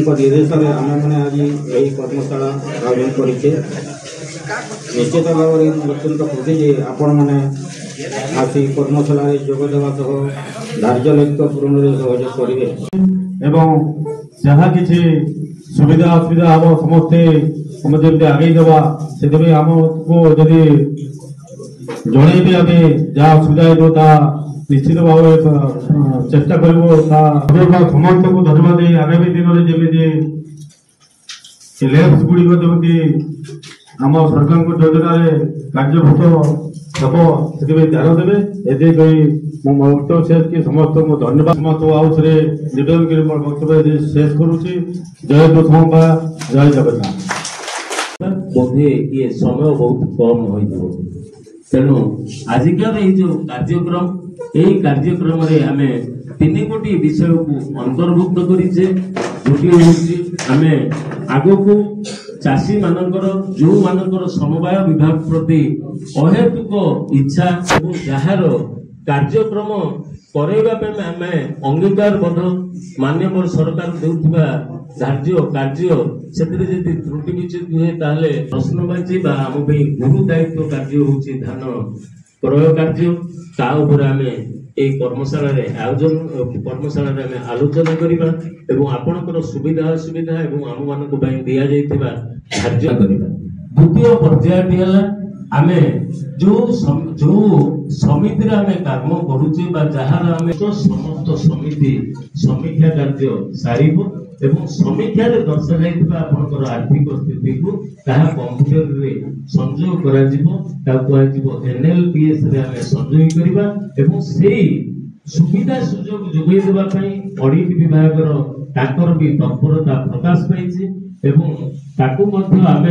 निर्देश आम मैंने आज यही कर्मशाला आयोजन कर निश्चित भाव में अत्यंत खुशी जे आपण मैंने आसी कर्मशाला जोगदेवा सह धार्य लक्ष्य पूरण सहयोग करेंगे एवं जहाँ किसी सुविधा असुविधा हम समस्ते जमी आगे देवा से आमको जदि जनइबे आम जहाँ असुविधा हो निश्चित भाव चेष्टा कर समस्त को धन्यवाद आगामी दिन में जमी लैब्स गुड़िक जमी आम सरकार योजना कार्यभूत हम से ध्यान देवे ये वक्तव्य शेष कि समस्त धन्यवाद समस्त आउे निवेदन कर वक्तव्य शेष करुच्ची। जय दुर्गा जय जगन्नाथ। बोधे ये समय बहुत कम हो तेणु आजिकार जो कार्यक्रम यही कार्यक्रम आम 3 कोटी विषय को अंतर्भुक्त करें गोटे हूँ आम आग को चाषी मानकर जो मानकर समवाय विभाग प्रति अहेतुक इच्छा और जार कार्यक्रम करैबा आम अंगीकारबद्ध माननीय सरकार देउथिबा धार्य कार्य से त्रुटि विच्युत हुए ताले प्रश्नवाची आम गुरु दायित्व कार्य होची धान क्रय कार्य आम एक कर्मशाला आयोजन कर्मशाला आलोचना करवा एवं आपणकर सुविधा असुविधा एवं आम मान दि जाइथिबा धार्य करवा। द्वितीय पर्यायटी है आम जो समिति आम काम करुचे जार आम समस्त समिति समीक्षा कार्य सारिब एवं समीक्षा दर्शा आपंकर आर्थिक स्थिति को कंप्यूटर रे संयोग करा NLPS रे आम संयोग करवा एवं से सुविधा सुजोग जोगई देबा पई ऑडिट विभाग भी तत्परता प्रकाश पाई एवं ताकू आम